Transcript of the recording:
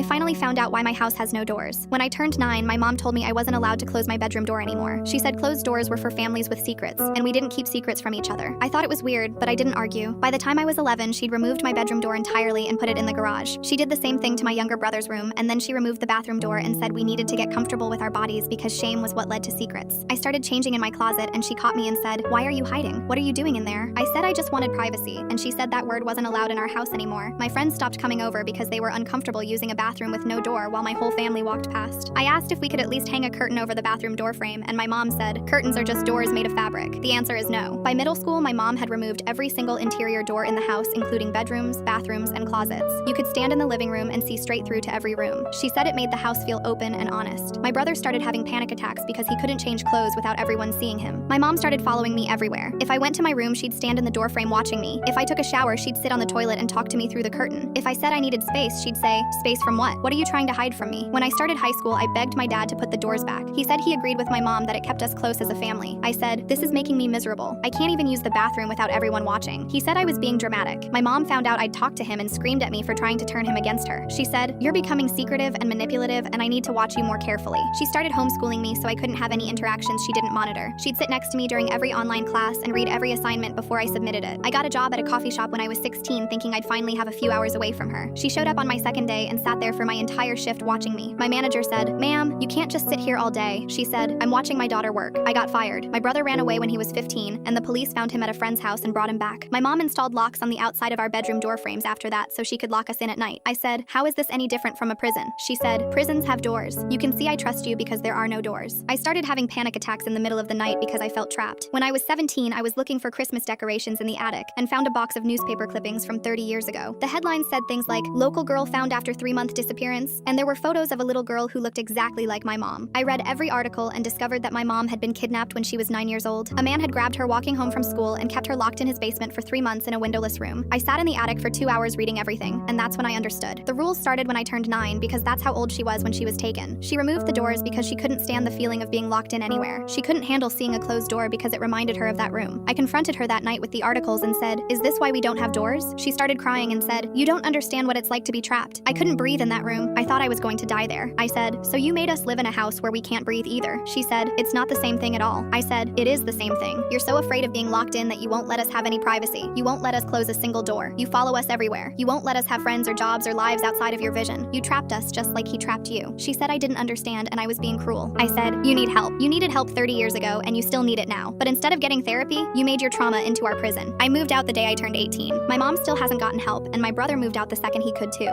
I finally found out why my house has no doors. When I turned 9, my mom told me I wasn't allowed to close my bedroom door anymore. She said closed doors were for families with secrets, and we didn't keep secrets from each other. I thought it was weird, but I didn't argue. By the time I was 11, she'd removed my bedroom door entirely and put it in the garage. She did the same thing to my younger brother's room, and then she removed the bathroom door and said we needed to get comfortable with our bodies because shame was what led to secrets. I started changing in my closet, and she caught me and said, "Why are you hiding? What are you doing in there?" I said I just wanted privacy, and she said that word wasn't allowed in our house anymore. My friends stopped coming over because they were uncomfortable using a bathroom with no door while my whole family walked past. I asked if we could at least hang a curtain over the bathroom door frame, and my mom said, "Curtains are just doors made of fabric." The answer is no. By middle school, my mom had removed every single interior door in the house, including bedrooms, bathrooms, and closets. You could stand in the living room and see straight through to every room. She said it made the house feel open and honest. My brother started having panic attacks because he couldn't change clothes without everyone seeing him. My mom started following me everywhere. If I went to my room, she'd stand in the doorframe watching me. If I took a shower, she'd sit on the toilet and talk to me through the curtain. If I said I needed space, she'd say, "Space from what? What are you trying to hide from me?" When I started high school, I begged my dad to put the doors back. He said he agreed with my mom that it kept us close as a family. I said, "This is making me miserable. I can't even use the bathroom without everyone watching." He said I was being dramatic. My mom found out I'd talked to him and screamed at me for trying to turn him against her. She said, "You're becoming secretive and manipulative, and I need to watch you more carefully." She started homeschooling me so I couldn't have any interactions she didn't monitor. She'd sit next to me during every online class and read every assignment before I submitted it. I got a job at a coffee shop when I was 16, thinking I'd finally have a few hours away from her. She showed up on my second day and sat there for my entire shift watching me. My manager said, "Ma'am, you can't just sit here all day." She said, "I'm watching my daughter work." I got fired. My brother ran away when he was 15, and the police found him at a friend's house and brought him back. My mom installed locks on the outside of our bedroom door frames after that so she could lock us in at night. I said, "How is this any different from a prison?" She said, "Prisons have doors. You can see I trust you because there are no doors." I started having panic attacks in the middle of the night because I felt trapped. When I was 17, I was looking for Christmas decorations in the attic and found a box of newspaper clippings from 30 years ago. The headlines said things like, "Local girl found after 3-month disappearance," and there were photos of a little girl who looked exactly like my mom. I read every article and discovered that my mom had been kidnapped when she was 9 years old. A man had grabbed her walking home from school and kept her locked in his basement for 3 months in a windowless room. I sat in the attic for 2 hours reading everything, and that's when I understood. The rules started when I turned 9 because that's how old she was when she was taken. She removed the doors because she couldn't stand the feeling of being locked in anywhere. She couldn't handle seeing a closed door because it reminded her of that room. I confronted her that night with the articles and said, "Is this why we don't have doors?" She started crying and said, "You don't understand what it's like to be trapped. I couldn't breathe in that room. I thought I was going to die there." I said, "So you made us live in a house where we can't breathe either." She said, "It's not the same thing at all." I said, "It is the same thing. You're so afraid of being locked in that you won't let us have any privacy. You won't let us close a single door. You follow us everywhere. You won't let us have friends or jobs or lives outside of your vision. You trapped us just like he trapped you." She said I didn't understand and I was being cruel. I said, "You need help. You needed help 30 years ago and you still need it now. But instead of getting therapy, you made your trauma into our prison." I moved out the day I turned 18. My mom still hasn't gotten help, and my brother moved out the second he could too.